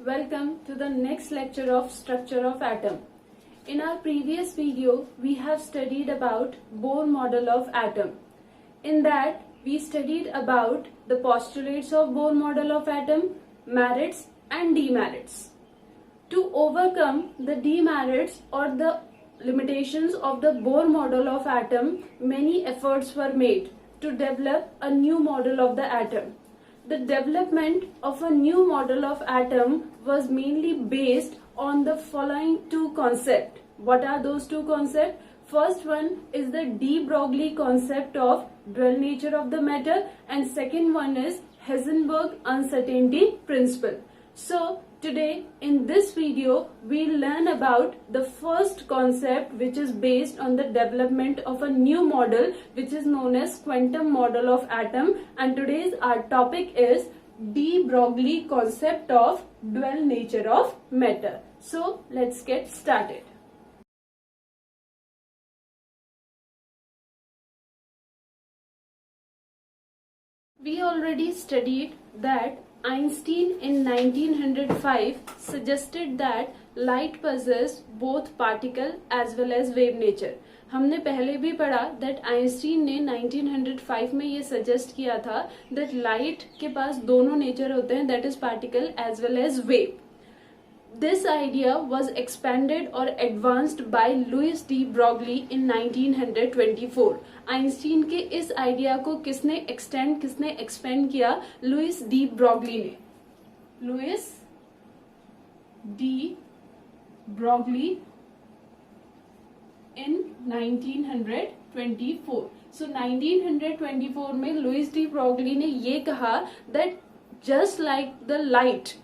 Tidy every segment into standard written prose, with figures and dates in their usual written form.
Welcome to the next lecture of structure of atom. In our previous video, we have studied about Bohr model of atom. In that, we studied about the postulates of Bohr model of atom, merits and demerits. To overcome the demerits or the limitations of the Bohr model of atom, many efforts were made to develop a new model of the atom. The development of a new model of atom was mainly based on the following two concepts. What are those two concepts? First one is the de Broglie concept of dual nature of the matter, and second one is Heisenberg uncertainty principle. So today in this video we'll learn about the first concept, which is based on the development of a new model which is known as quantum model of atom, and today's our topic is de Broglie concept of dual nature of matter. So let's get started. We already studied that Einstein in 1905 suggested that light possess both particle as well as wave nature. हमने पहले भी पढ़ा that Einstein ने 1905 में ये suggest किया था that light के पास दोनों नेचर होते हैं, that is particle as well as wave. This idea was expanded or advanced by Louis de Broglie in 1924. Einstein के इस आइडिया को किसने एक्सपेंड किया? लुइस डी ब्रॉगली ने. Louis de Broglie in 1924. So 1924 में लुइस डी ब्रॉगली ने ये कहा that just like the light,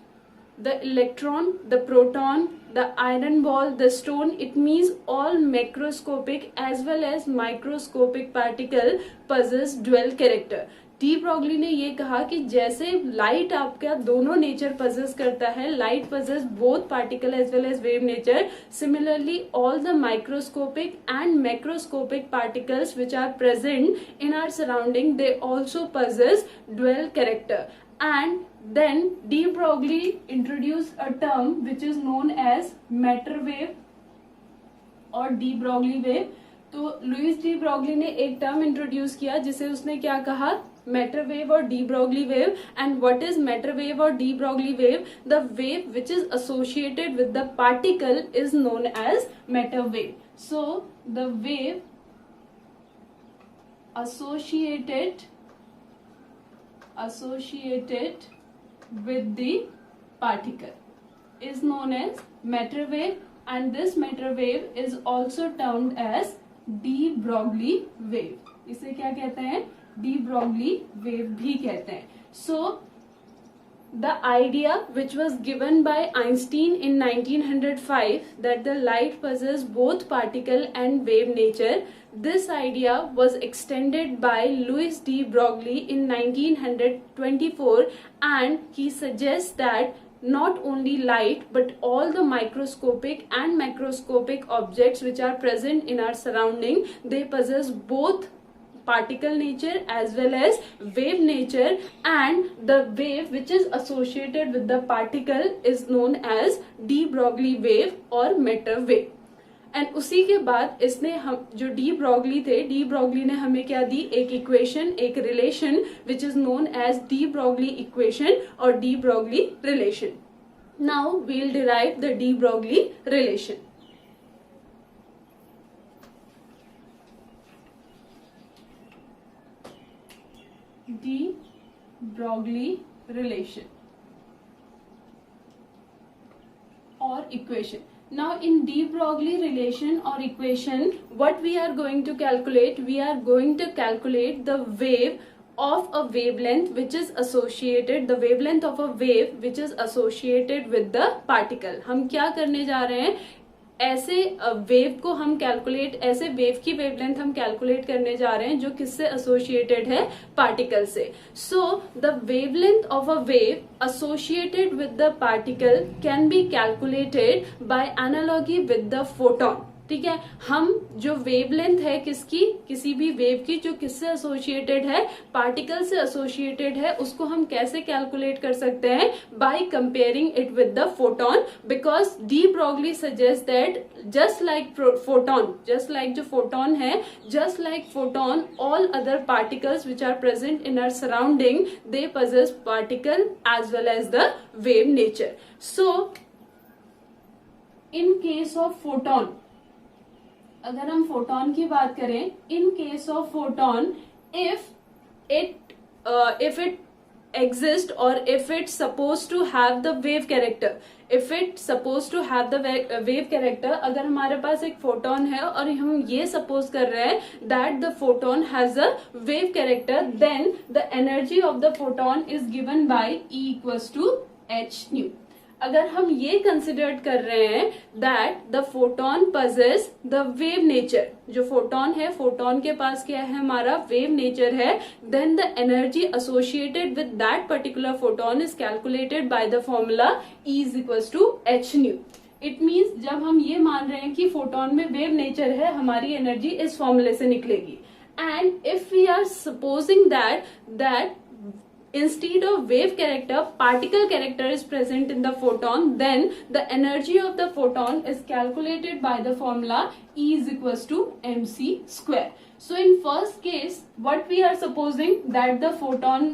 the electron, the proton, the iron ball, the stone, it means all macroscopic as well as microscopic particle possess dual character. D Broglie ने ये कहा कि जैसे light आपका दोनों नेचर पजेस करता है, light possess both particle as well as wave nature, similarly all the microscopic and macroscopic particles which are present in our surrounding, they also possess dual character. And then de Broglie introduced a term which is known as matter wave or de Broglie wave. तो Louis de Broglie ने एक term introduce किया जिसे उसने क्या कहा? Matter wave और de Broglie wave. And what is matter wave और de Broglie wave? The wave which is associated with the particle is known as matter wave. So the wave associated with the particle is known as matter wave, and this matter wave is also termed as de Broglie wave. इसे क्या कहते हैं? de Broglie wave भी कहते हैं. So the idea which was given by Einstein in 1905 that the light possesses both particle and wave nature, this idea was extended by Louis de Broglie in 1924, and he suggests that not only light but all the microscopic and macroscopic objects which are present in our surrounding, they possess both particle nature as well as wave nature, and the wave which is associated with the particle is known as de Broglie wave or matter wave. And उसी के बाद इसने हम जो de Broglie थे, de Broglie ने हमें क्या दी? एक इक्वेशन, एक relation which is known as de Broglie equation और de Broglie relation. Now we'll derive the de Broglie relation. de Broglie relation or equation. Now in de Broglie relation or equation, what we are going to calculate? We are going to calculate the wave of a wavelength which is associated, the wavelength of a wave which is associated with the particle. हम क्या करने जा रहे हैं? ऐसे wave को हम calculate, ऐसे वेव की वेवलेंथ हम कैलकुलेट करने जा रहे हैं जो किससे एसोसिएटेड है? पार्टिकल से. So the wavelength of a wave associated with the particle can be calculated by analogy with the photon. ठीक है। हम जो वेवलेंथ है किसकी, किसी भी वेव की जो किससे एसोसिएटेड है, पार्टिकल से एसोसिएटेड है, उसको हम कैसे कैलकुलेट कर सकते हैं, by comparing it with the photon, because de Broglie suggest that just like photon, just like जो फोटोन है, just like photon, all other particles which are present in our surrounding, they possess particle as well as the wave nature. So in case of photon, अगर हम photon की बात करें, इन case of photon, if it exist or if it's supposed to have the wave character, if it's supposed to have the wave character, अगर हमारे पास एक photon है और हम ये सपोज कर रहे हैं that the photon has a wave character, then the energy of the photon is given by E equals to h nu. अगर हम ये कंसिडर कर रहे हैं that the photon possess the wave nature, जो फोटोन है, फोटोन के पास क्या है, हमारा वेव नेचर है, then the energy associated with that particular photon is calculated by the formula E is equals to h nu. It means जब हम ये मान रहे हैं कि फोटोन में वेव नेचर है, हमारी एनर्जी इस फॉर्मूले से निकलेगी. And if we are supposing that instead of wave character, particle character is present in the photon, then the energy of the photon is calculated by the formula E is equals to mc square. So in first case, what we are supposing that the photon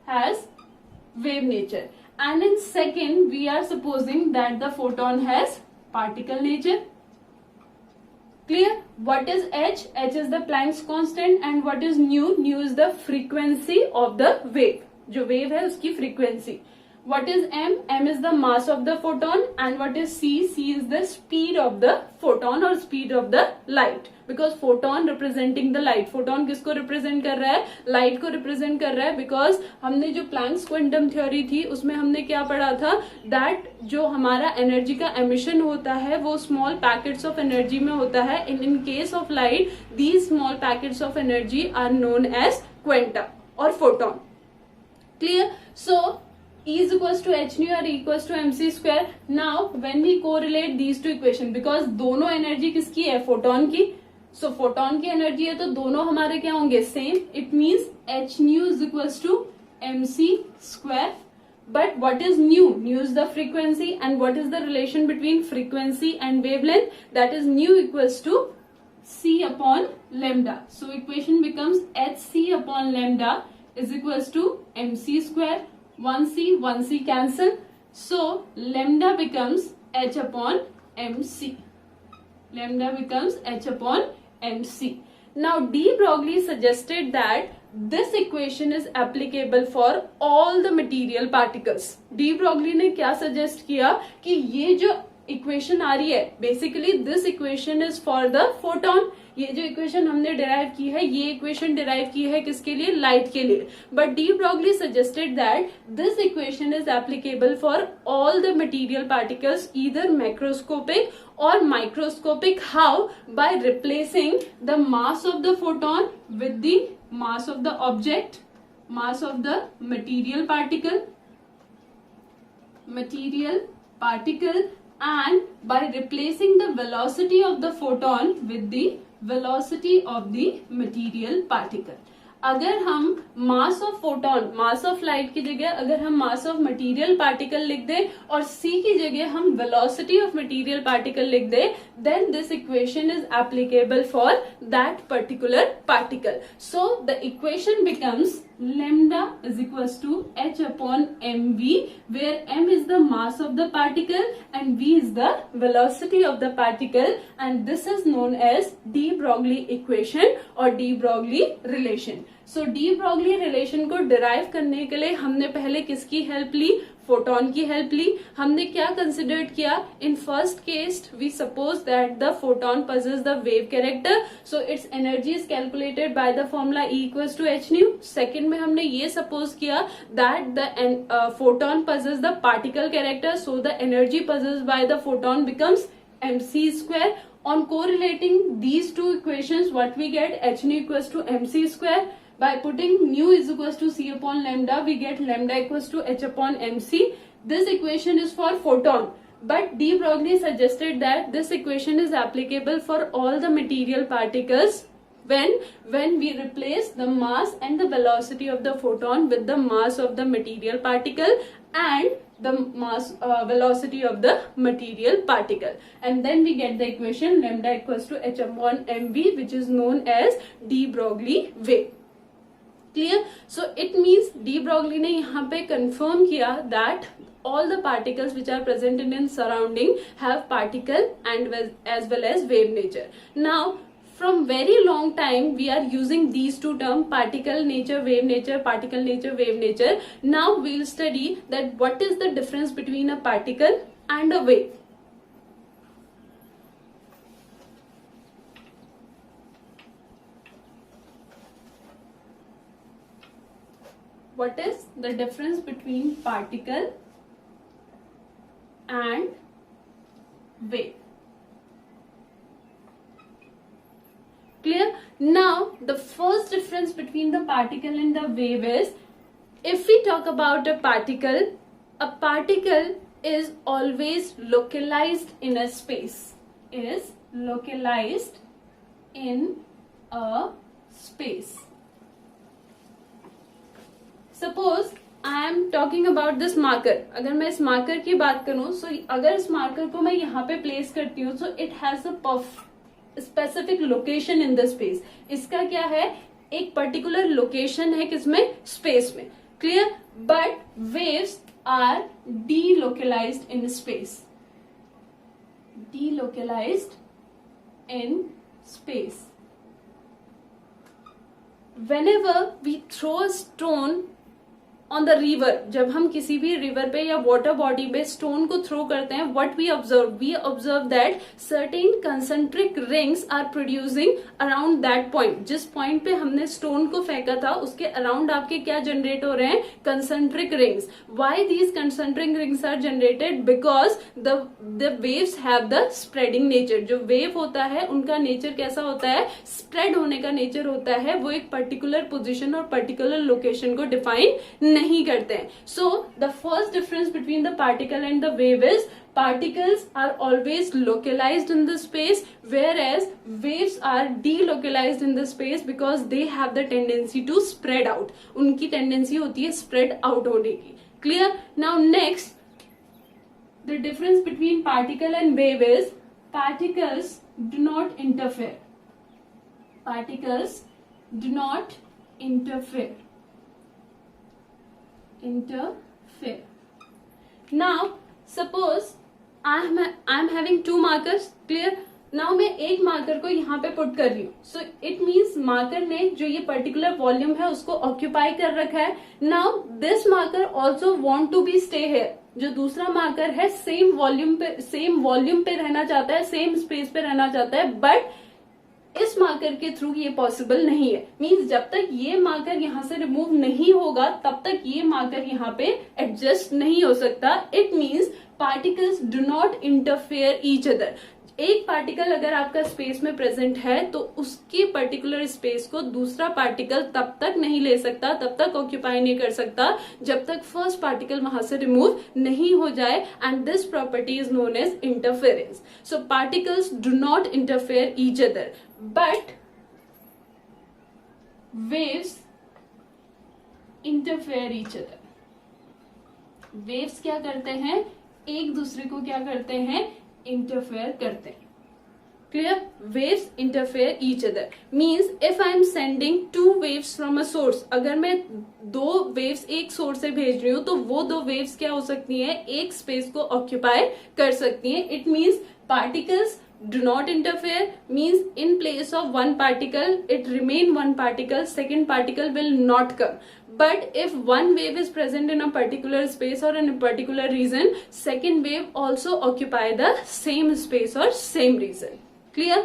has wave nature, and in second we are supposing that the photon has particle nature. Clear? What is h? H is the Planck's constant, and what is nu? Nu is the frequency of the wave. जो wave है उसकी frequency. What is m? M is the mass of the photon, and what is c? C is the speed of the photon or speed of the light. Because photon representing the light. Photon किसको represent कर रहा है? Light को represent कर रहा है. Because हमने जो Planck's quantum theory थी उसमें हमने क्या पढ़ा था, that जो हमारा एनर्जी का एमिशन होता है वो स्मॉल पैकेट्स ऑफ एनर्जी में होता है. In case of light, these small packets of energy are known as quanta और photon. Clear? So E is equals to h nu or E equals to mc square. Now when we correlate these two equation, because दोनों energy किसकी है, photon की, सो photon की energy है तो दोनों हमारे क्या होंगे, same. It means h nu is equals to mc square. But what is nu? Nu is the frequency, and what is the relation between frequency and wavelength? That is nu equals to c upon lambda. So equation becomes hc upon lambda is equals to mc square. 1c cancel, so lambda becomes h upon mc. Lambda becomes h upon mc. Now de Broglie suggested that this equation is applicable for all the material particles. de Broglie ने क्या suggest किया कि ये जो equation आ रही है, basically this equation is for the photon. ये जो इक्वेशन हमने डिराइव की है, ये इक्वेशन डिराइव की है किसके लिए, लाइट के लिए. But de Broglie suggested that this equation is applicable for all the material particles, either macroscopic और microscopic. How? By replacing the mass of the photon with the mass of the object, mass of the material particle, and by replacing the velocity of the photon with the velocity of the material particle. अगर हम mass of photon, mass of light की जगह अगर हम mass of material particle लिख दें और c की जगह हम वेलोसिटी ऑफ मटेरियल पार्टिकल लिख दें, then this equation is applicable for that particular particle. So the equation becomes lambda is equals to h upon mv, where m is the mass of the particle and v is the velocity of the particle, and this is known as de Broglie equation or de Broglie relation. So de Broglie relation को derive करने के लिए हमने पहले किसकी help ली, photon की help ली. हमने क्या कंसिडर किया, in first case we suppose that the photon possess the wave character, so its energy is calculated by the formula E equals to h nu. Second में हमने ये सपोज किया that the photon possess the particle character, so the energy possessed by the photon becomes mc square. On correlating these two equations, what we get, h nu equals to mc square. By putting nu is equals to c upon lambda, we get lambda equals to h upon mc. This equation is for photon. but de Broglie suggested that this equation is applicable for all the material particles when we replace the mass and the velocity of the photon with the mass of the material particle and the mass velocity of the material particle, and then we get the equation lambda equals to h upon mv, which is known as de Broglie wave. Clear? So it means de Broglie ने यहाँ पे confirm किया that all the particles which are present in surrounding have particle and as well as wave nature. Now from very long time we are using these two terms, particle nature, wave nature, particle nature, wave nature. Now we will study that what is the difference between a particle and a wave. What is the difference between particle and wave? Clear? Now the first difference between the particle and the wave is, if we talk about a particle is always localized in a space, is localized in a space. Suppose I am talking about this marker. अगर मैं इस marker की बात करूं, so अगर इस marker को मैं यहाँ पे place करती हूँ, so it has a specific location in the space. इसका क्या है, एक particular location है किसमें, space में. Clear? But waves are delocalized in space. Delocalized in space. Whenever we throw a stone on the river, जब हम किसी भी रिवर पे या वाटर बॉडी पे स्टोन को थ्रो करते हैं, what we observe that certain concentric rings are producing around that point. जिस पॉइंट पे हमने स्टोन को फेंका था उसके अराउंड आपके क्या जनरेट हो रहे हैं, concentric rings. Why these concentric rings are generated? Because the waves have the spreading nature. जो वेव होता है उनका नेचर कैसा होता है, स्प्रेड होने का नेचर होता है. वो एक पर्टिकुलर पोजिशन और पर्टिकुलर लोकेशन को डिफाइन नहीं करते हैं. So the first difference between the particle and the wave is particles are always localized in the space, whereas waves are delocalized in the space because they have the tendency to spread out. उनकी tendency होती है spread out होने की. Clear? Now next, the difference between particle and wave is particles do not interfere. Particles do not interfere. Now suppose I'm having two markers. Clear? Now मैं एक marker को यहाँ पे पुट कर रही हूँ. So it means मार्कर ने जो ये पर्टिकुलर वॉल्यूम है उसको ऑक्यूपाई कर रखा है. Now this marker also want to be stay here. जो दूसरा मार्कर है सेम वॉल्यूम पे रहना चाहता है, सेम स्पेस पे रहना चाहता है, बट इस मार्कर के थ्रू ये पॉसिबल नहीं है. मींस जब तक ये मार्कर यहाँ से रिमूव नहीं होगा तब तक ये मार्कर यहाँ पे एडजस्ट नहीं हो सकता. It means particles do not interfere each other. एक पार्टिकल अगर आपका स्पेस में प्रेजेंट है तो उसकी पर्टिकुलर स्पेस को दूसरा पार्टिकल तब तक नहीं ले सकता, तब तक ऑक्यूपाई नहीं कर सकता जब तक फर्स्ट पार्टिकल वहां से रिमूव नहीं हो जाए. And this property is known as interference. So particles do not interfere each other, but waves interfere each other. Waves क्या करते हैं, एक दूसरे को क्या करते हैं, इंटरफेयर करते हैं. Clear? Waves interfere each other means if I am sending two waves from a source, अगर मैं दो वेव्स एक सोर्स से भेज रही हूं तो वो दो वेव्स क्या हो सकती हैं, एक स्पेस को ऑक्यूपाई कर सकती हैं. It means particles do not interfere means in place of one particle it remain one particle, second particle will not come. But if one wave is present in a particular space or in a particular region, second wave also occupy the same space or same region. Clear?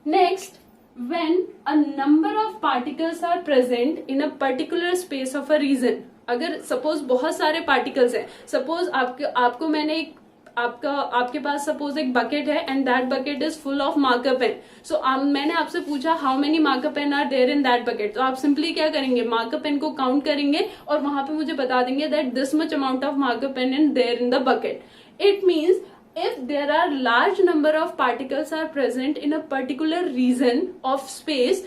Next, when a number of particles are present in a particular space of a region, अगर suppose बहुत सारे particles हैं, suppose आपको मैंने आपके पास suppose एक bucket है and that bucket is full of marker pen. So मैंने आपसे पूछा how many marker pen are there in that bucket. तो आप सिंपली क्या करेंगे, मार्कर पेन को काउंट करेंगे और वहां पे मुझे बता देंगे that this much amount of marker pen in there in the bucket. It means if there are large number of particles are present in a particular region of space,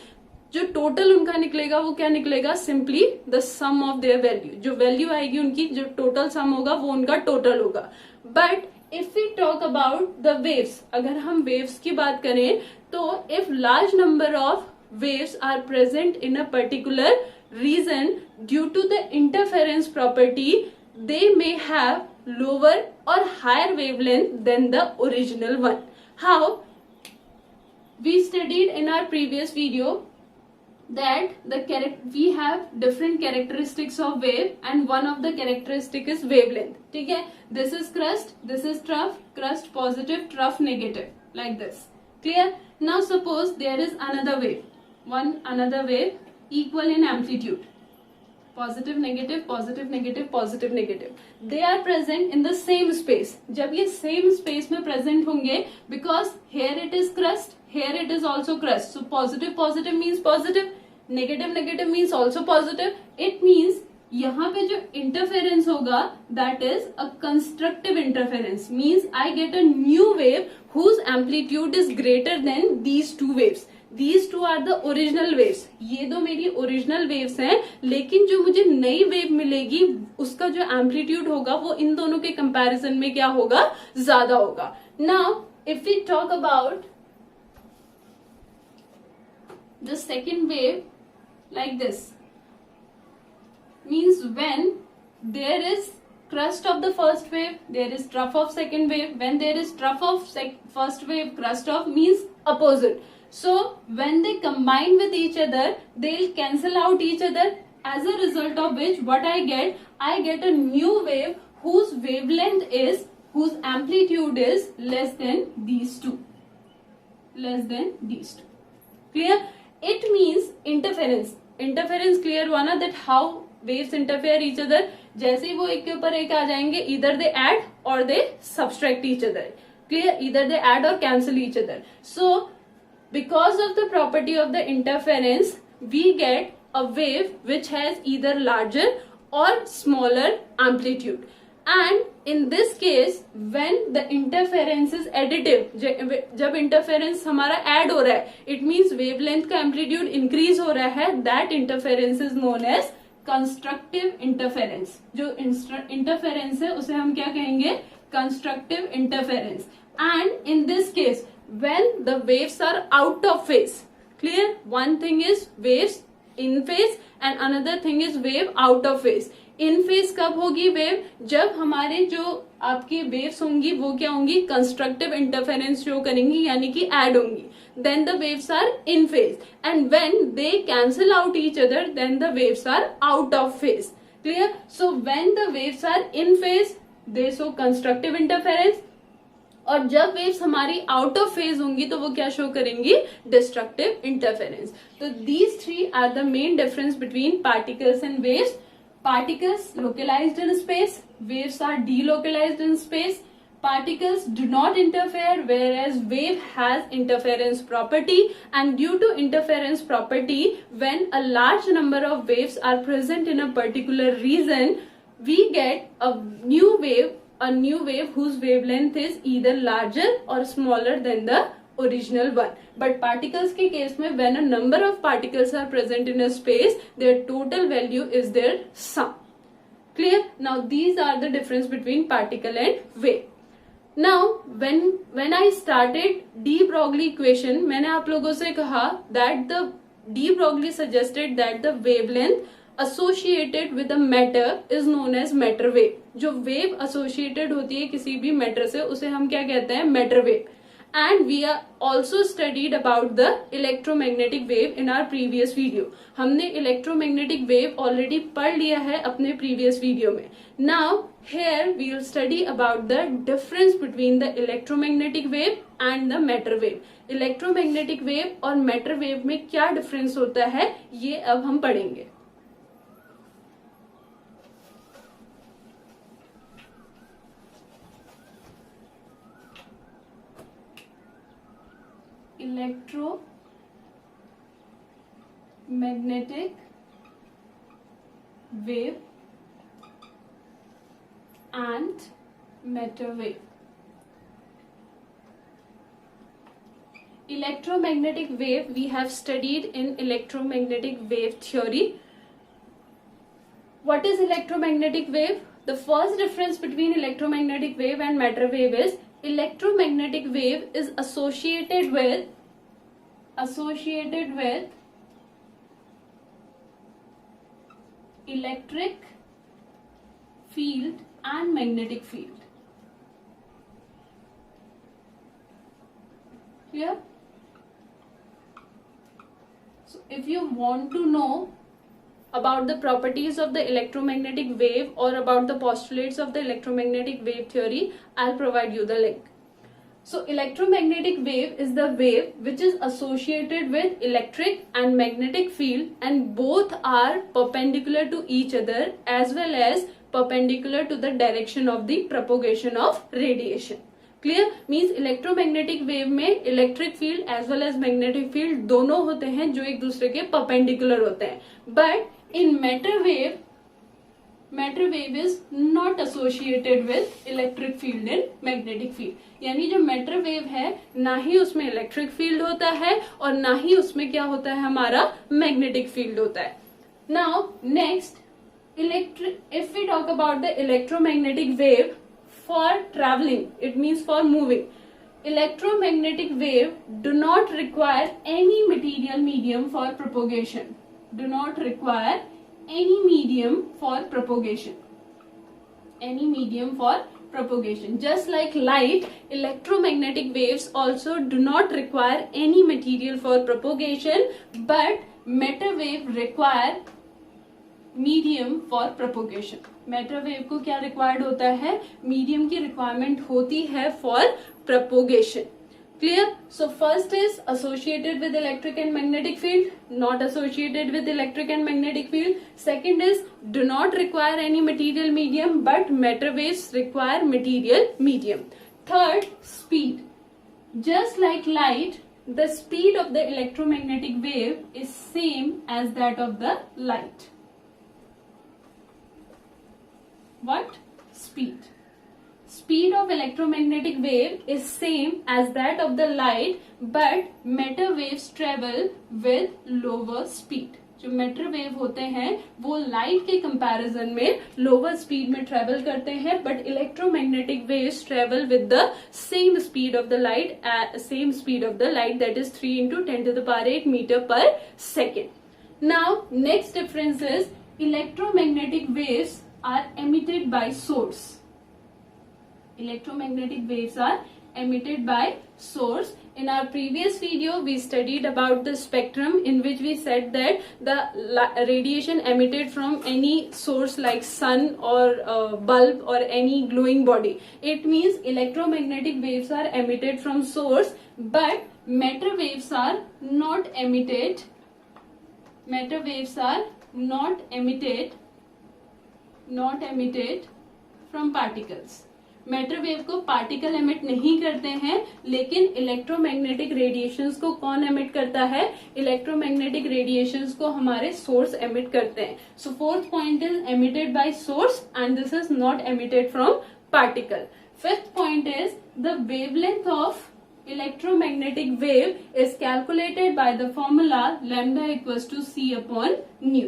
जो total उनका निकलेगा वो क्या निकलेगा, simply the sum of their value, जो value आएगी उनकी, जो टोटल सम होगा वो उनका टोटल होगा. But if we talk about the waves, अगर हम वेव्स की बात करें तो if large number of waves are present in a particular region, due to the interference property, they may have lower or higher wavelength than the original one. How? We studied in our previous video that we have different characteristics of wave, and one of the characteristic is wavelength. ठीक है, this is crust, this is trough, crust positive, trough negative, like this. Clear? Now suppose there is another wave, another wave equal in amplitude, positive negative positive negative positive negative. They are present in the same space. जब ये same space में present होंगे, because here it is crust, here it is also crust, so positive positive means positive, negative negative means also positive. It means यहाँ पे जो interference होगा that is a constructive interference, means I get a new wave whose amplitude is greater than these two waves. These two are the original waves. ये दो मेरी original waves हैं, लेकिन जो मुझे नई वेव मिलेगी उसका जो एम्पलीट्यूड होगा वो इन दोनों के कंपैरिजन में क्या होगा, ज्यादा होगा. Now if we talk about the second wave, like this, means when there is crust of the first wave, there is trough of second wave. When there is trough of first wave, crust of means opposite. So when they combine with each other, they'll cancel out each other, as a result of which what I get a new wave whose wavelength is, whose amplitude is less than these two. Clear? It means interference. Interference clear हुआ ना, that how waves interfere each other. जैसे ही वो एक के ऊपर एक आ जाएंगे, either they add or they subtract each other. Clear? Either they add or cancel each other. So because of the property of the interference, we get a wave which has either larger or smaller amplitude. And in this case, when the interference is additive, जब interference हमारा add हो रहा है, it means wavelength का amplitude increase हो रहा है, that interference is known as constructive interference. जो interference है उसे हम क्या कहेंगे, constructive interference. And in this case, when the waves are out of phase, clear? One thing is waves in phase and another thing is wave out of phase. In phase कब होगी wave, जब हमारे जो आपकी waves होंगी वो क्या होंगी, कंस्ट्रक्टिव इंटरफेरेंस शो करेंगी, यानी कि ऐड होंगी. Then the waves are in phase, and when they cancel out each other, then the waves are out of phase. Clear? So when the waves are in phase, they show constructive interference, और जब waves हमारी out of phase होंगी तो वो क्या show करेंगी, destructive interference. तो these three are the main difference between particles and waves. Particles localized in space, waves are delocalized in space. Particles do not interfere, whereas wave has interference property, and due to interference property, when a large number of waves are present in a particular region, we get a new wave whose wavelength is either larger or smaller than the original one. But particles के case में, when a number of particles are present in a space, their total value is their sum. Clear? Now these are the difference between particle and wave. Now when I started de Broglie equation, मैंने आप लोगों से कहा that the de Broglie suggested that the wavelength associated with a matter is known as matter wave. जो wave associated होती है किसी भी matter से, उसे हम क्या कहते हैं, matter wave. And we are also studied about the electromagnetic wave in our previous video. हमने electromagnetic wave already पढ़ लिया है अपने previous video में. Now here we will study about the difference between the electromagnetic wave and the matter wave. Electromagnetic wave और matter wave में क्या difference होता है, ये अब हम पढ़ेंगे. Electromagnetic wave and matter wave. electromagnetic wave we have studied in electromagnetic wave theory. What is electromagnetic wave? The first difference between electromagnetic wave and matter wave is electromagnetic wave is associated with electric field and magnetic field. Clear? So if you want to know about the properties of the electromagnetic wave or about the postulates of the electromagnetic wave theory, I'll provide you the link. So electromagnetic wave is the wave which is associated with electric and magnetic field, and both are perpendicular to each other as well as perpendicular to the direction of the propagation of radiation. Clear? Means electromagnetic wave में electric field as well as magnetic field दोनों होते हैं जो एक दूसरे के perpendicular होते हैं. But in matter wave is not associated with electric field and magnetic field. यानी जो मैटर वेव है ना ही उसमें इलेक्ट्रिक फील्ड होता है और ना ही उसमें क्या होता है, हमारा मैग्नेटिक फील्ड होता है. Now next, if we talk about the electromagnetic wave for traveling, it means for moving, electromagnetic wave do not require any material medium for propagation. Do not require any medium for propagation. Any medium for propagation. Just like light, electromagnetic waves also do not require any material for propagation, but matter wave require medium for propagation. Matter wave को क्या required होता है, medium की requirement होती है for propagation. Clear? So first is associated with electric and magnetic field, not associated with electric and magnetic field. Second is do not require any material medium but matter waves require material medium. Third, speed. Just like light, the speed of the electromagnetic wave is same as that of the light. What? Speed. Speed of electromagnetic wave is same as that of the light, but matter waves travel with lower speed. जो matter wave होते हैं वो light के comparison में lower speed में travel करते हैं, but electromagnetic waves travel with the same speed of the light, that is 3 into 10⁸ metre per second. Now next difference is electromagnetic waves are emitted by source. Electromagnetic waves are emitted by source. In our previous video we studied about the spectrum, in which we said that the radiation emitted from any source like sun or bulb or any glowing body, it means electromagnetic waves are emitted from source, but matter waves are not emitted. Matter waves are not emitted from particles. Matter wave को particle emit नहीं करते हैं, लेकिन electromagnetic radiations को कौन emit करता है, electromagnetic radiations को हमारे सोर्स एमिट करते हैं. So fourth point is emitted by source and this is not emitted from particle. Fifth point is the wavelength of electromagnetic wave is calculated by the formula lambda equals to c upon nu.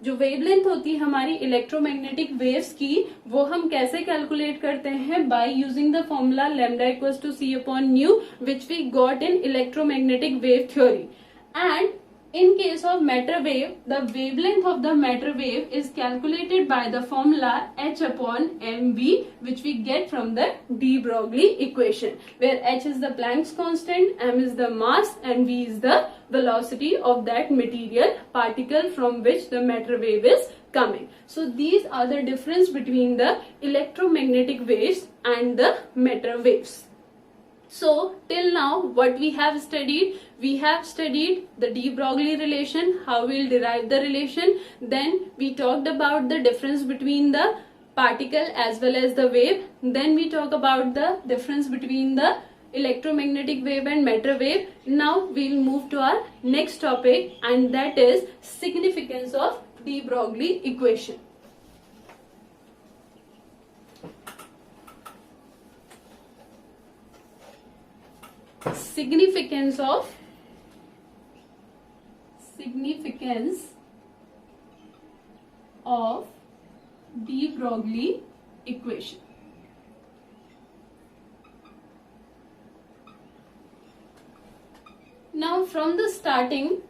जो wavelength होती है हमारी electromagnetic waves की, वो हम कैसे calculate करते हैं, by using the formula lambda equals to c upon nu, which we got in electromagnetic wave theory. And in case of matter wave, the wavelength of the matter wave is calculated by the formula h upon mv, which we get from the de Broglie equation, where h is the Planck's constant, m is the mass, and v is the velocity of that material particle from which the matter wave is coming. So these are the difference between the electromagnetic waves and the matter waves. So till now what we have studied the de Broglie relation, how we'll derive the relation. Then we talked about the difference between the particle as well as the wave. Then we talk about the difference between the electromagnetic wave and matter wave. Now we'll move to our next topic, and that is significance of de Broglie equation. significance of de Broglie equation. Now from the starting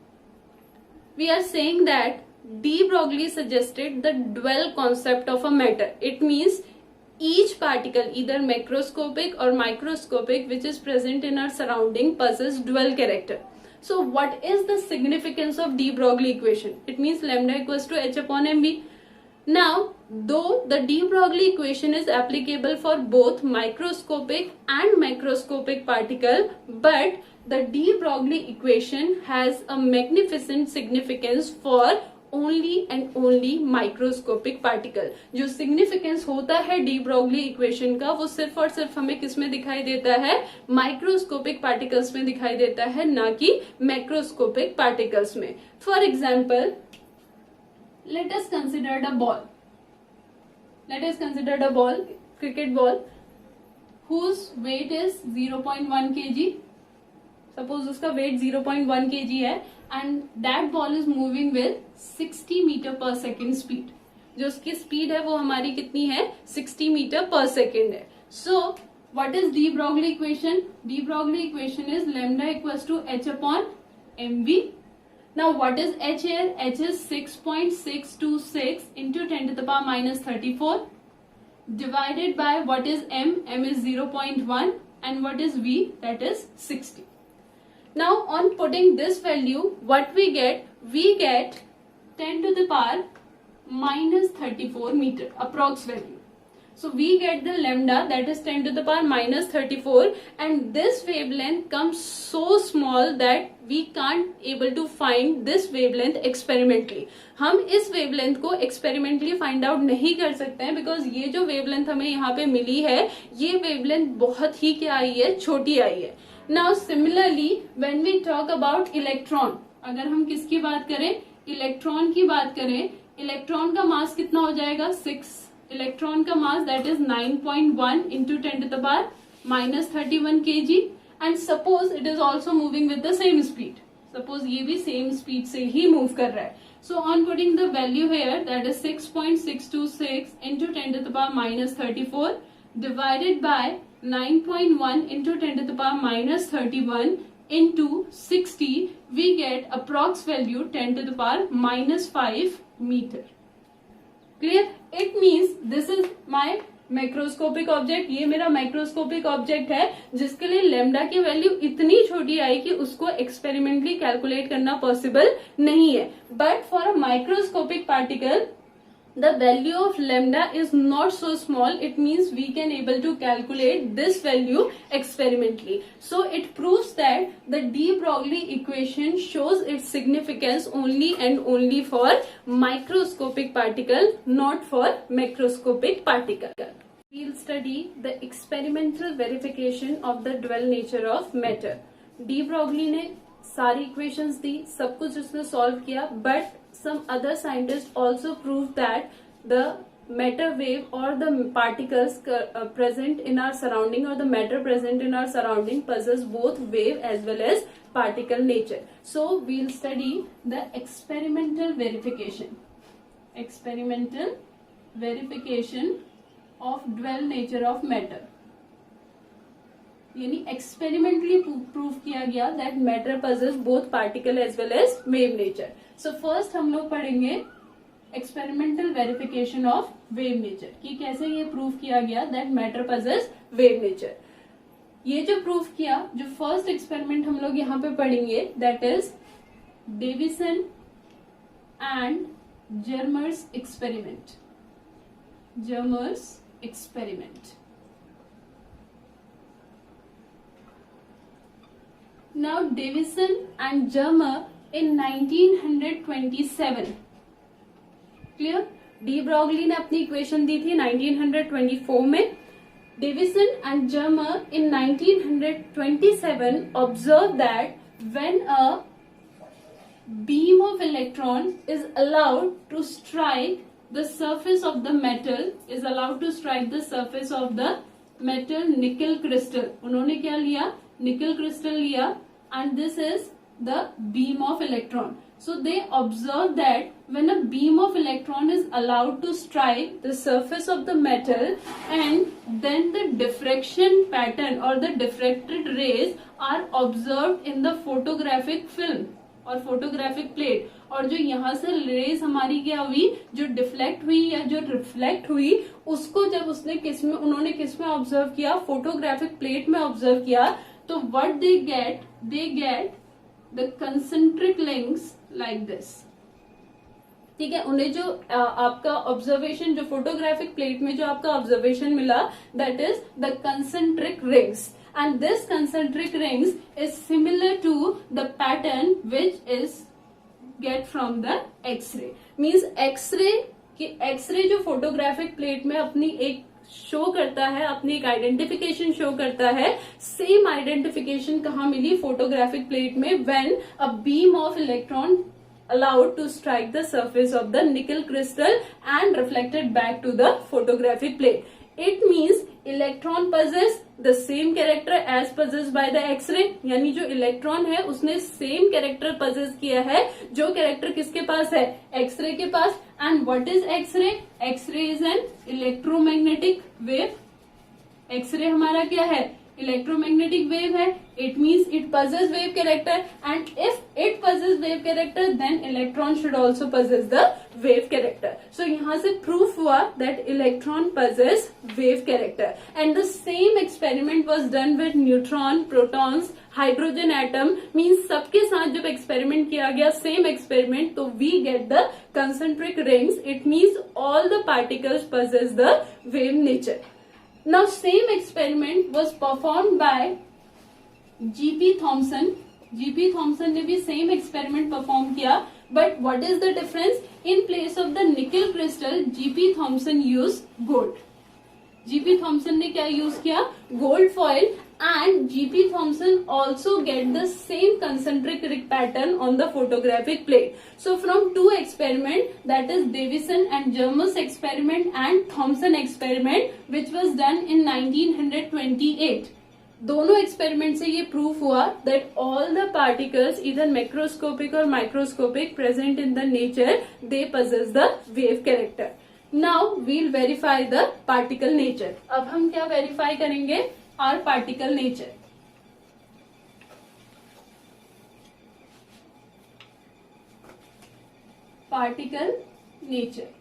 we are saying that de Broglie suggested the dual concept of a matter. It means each particle, either macroscopic or microscopic, which is present in our surrounding possess dual character. So what is the significance of de Broglie equation? It means lambda equals to h upon mv. Now, though the de Broglie equation is applicable for both microscopic and macroscopic particle, but the de Broglie equation has a magnificent significance for only and only microscopic particle. जो significance होता है D Broglie equation का वो सिर्फ और सिर्फ हमें किस में दिखाई देता है? माइक्रोस्कोपिक पार्टिकल्स में दिखाई देता है, ना कि मैक्रोस्कोपिक पार्टिकल्स में. For example, let us consider a ball. Let us consider a ball, cricket ball, whose weight is 0.1 kg. Suppose उसका वेट 0.1 kg है and that ball is moving with 60 metre per second speed. जो उसकी speed है वो हमारी कितनी है? 60 metre per second है. So what is de Broglie equation? De Broglie equation is lambda equals to h upon mv. Now what is h here? h is 6.626 into 10 to the power minus 34 divided by what is m? m is 0.1 and what is v? That is 60. Now on putting this value, what we get? We get 10 to the power minus 34 meter approx value. So we get the lambda, that is 10 to the power minus 34, and this wavelength comes so small that we can't able to find this wavelength experimentally. हम इस wavelength को experimentally find out नहीं कर सकते हैं because ये जो wavelength हमें यहाँ पे मिली है ये wavelength बहुत ही क्या आई है? छोटी आई है. Now similarly when we talk about electron, अगर हम किसकी बात करें? इलेक्ट्रॉन की बात करें. इलेक्ट्रॉन का मास कितना हो जाएगा? 6. इलेक्ट्रॉन का mass that is 9.1 into 10 to the power minus 31 kg and suppose it is also moving with the same speed. Suppose ये भी same speed से ही move कर रहा है. So on putting the value here, that is 6.626 into 10 to the power minus 34 divided by 9.1 into 10 to the power minus 31 into 60, we get approx value 10 to the power minus 5 meter. Clear? It means this is my macroscopic object. ये मेरा microscopic object है जिसके लिए lambda की value इतनी छोटी आई कि उसको एक्सपेरिमेंटली कैलकुलेट करना पॉसिबल नहीं है. But for a microscopic particle the value of lambda is not so small. It means we can able to calculate this value experimentally. So it proves that the de Broglie equation shows its significance only and only for microscopic particle, not for macroscopic particle. We'll study the experimental verification of the dual nature of matter. De Broglie ने सारी equations दी, सब कुछ उसने solve किया, but some other scientists also proved that the matter wave or the particles present in our surrounding or the matter present in our surrounding possess both wave as well as particle nature. So we'll study the experimental verification. Experimental verification of dual nature of matter. यानी experimentally prove किया गया that matter possess both particle as well as wave nature. So first हम लोग पढ़ेंगे experimental verification of wave nature कि कैसे ये prove किया गया that matter possess wave nature. ये जो प्रूव किया, जो फर्स्ट एक्सपेरिमेंट हम लोग यहाँ पे पढ़ेंगे that is Davisson and Germer's experiment. Germer's experiment. Now Davison and Germer in 1927. Clear? De Broglie ने अपनी इक्वेशन दी थी 1924 में. Davison and Germer in 1927 observed that when a beam of electron is allowed to strike the surface of the metal, is allowed to strike the surface of the metal nickel crystal. उन्होंने क्या लिया? nickel crystal लिया and this is the beam of electron. So they observe that when a beam of electron is allowed to strike the surface of the metal, and then the diffraction pattern or the diffracted rays are observed in the photographic film और photographic plate, और जो यहाँ से raise हमारी क्या हुई, जो deflect हुई या जो रिफ्लेक्ट हुई, उसको जब उन्होंने किस में ऑब्जर्व किया, फोटोग्राफिक प्लेट में ऑब्जर्व किया, तो what they get the concentric links like this. ठीक है, उन्हें जो आपका ऑब्जर्वेशन, जो फोटोग्राफिक प्लेट में जो आपका ऑब्जर्वेशन मिला, that is the concentric rings, and this concentric rings is similar to the pattern which is get from the X-ray. Means X-ray जो फोटोग्राफिक प्लेट में अपनी एक शो करता है, अपनी एक आइडेंटिफिकेशन शो करता है, सेम आइडेंटिफिकेशन कहाँ मिली, फोटोग्राफिक प्लेट में, when a beam of electron allowed to strike the surface of the nickel crystal and reflected back to the photographic plate. It means electron possess the same character as possessed by the X-ray. यानी जो electron है उसने same character possess किया है जो character किसके पास है, X-ray के पास. And what is X-ray? X-ray is an electromagnetic wave. X-ray हमारा क्या है, इलेक्ट्रोमैग्नेटिक वेव है. It means it possess wave character, and if it possess wave character then electron should also possess the wave character. So यहाँ से proof हुआ that electron possess wave character. And the same experiment was done with neutron, protons, hydrogen atom. Means सबके साथ जब experiment किया गया, same experiment, तो we get the concentric rings. It means all the particles possess the wave nature. Now same experiment was performed by G.P. Thomson. G.P. Thomson ने भी same experiment perform किया, but what is the difference? In place of the nickel crystal, G.P. Thomson used gold. G.P. Thomson ने क्या use किया, gold foil, and G.P. Thomson also get the same concentric ring pattern on the photographic plate. So from two experiment, that is Davison and Germus experiment and Thomson experiment, which was done in 1928. दोनों experiment से ये proof हुआ that all the particles इधर macroscopic और microscopic present in the nature, they possess the wave character. Now we'll verify the particle nature. अब हम क्या verify करेंगे, our particle nature. Particle nature.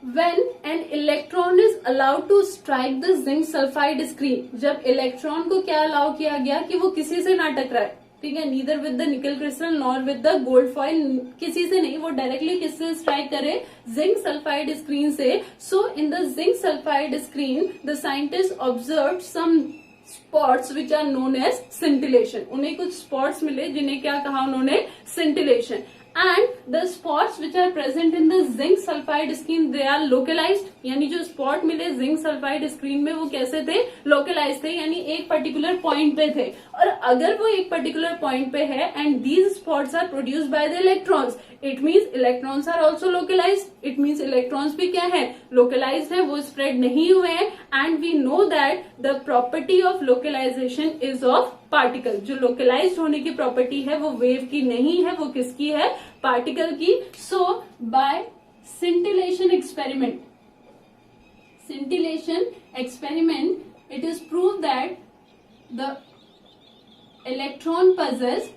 When an electron is allowed to strike the zinc sulfide screen, जब electron को क्या allow किया गया कि वो किसी से ना टकराए, ठीक है, neither with the nickel crystal nor with the gold foil, किसी से नहीं, वो डायरेक्टली किससे स्ट्राइक करे, जिंक सल्फाइड स्क्रीन से. So in the zinc sulphide screen the scientist observe some spots which are known as scintillation. उन्हें कुछ spots मिले जिन्हें क्या कहा उन्होंने, scintillation. And the spots which are present in the zinc sulfide screen, they are localized. यानी जो spot मिले जिंक सल्फाइड स्क्रीन में वो कैसे थे, लोकलाइज थे, यानी एक पर्टिकुलर पॉइंट पे थे. और अगर वो एक पर्टिकुलर पॉइंट पे है and these spots are produced by the electrons, it means electrons are also localized. It means electrons भी क्या है, लोकलाइज्ड है, वो स्प्रेड नहीं हुए हैं. And we know that the property of localization is of particle. जो लोकलाइज्ड होने की प्रॉपर्टी है वो वेव की नहीं है, वो किसकी है, पार्टिकल की. सो bye scintillation experiment, it is proved that the electron possess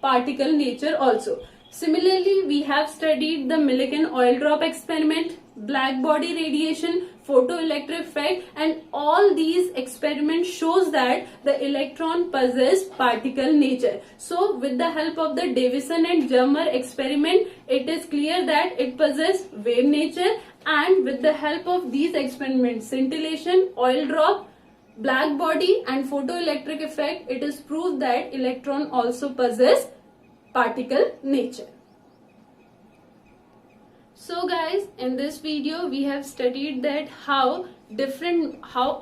particle nature also. Similarly, we have studied the Millikan oil drop experiment, black body radiation, photoelectric effect, and all these experiments shows that the electron possess particle nature. So with the help of the Davison and Germer experiment, it is clear that it possess wave nature, and with the help of these experiments, scintillation, oil drop, black body and photoelectric effect, it is proved that electron also possess particle nature. So guys, in this video we have studied that how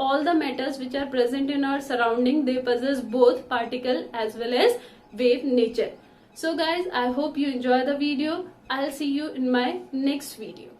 all the matters which are present in our surrounding, they possess both particle as well as wave nature. So guys, I hope you enjoy the video. I'll see you in my next video.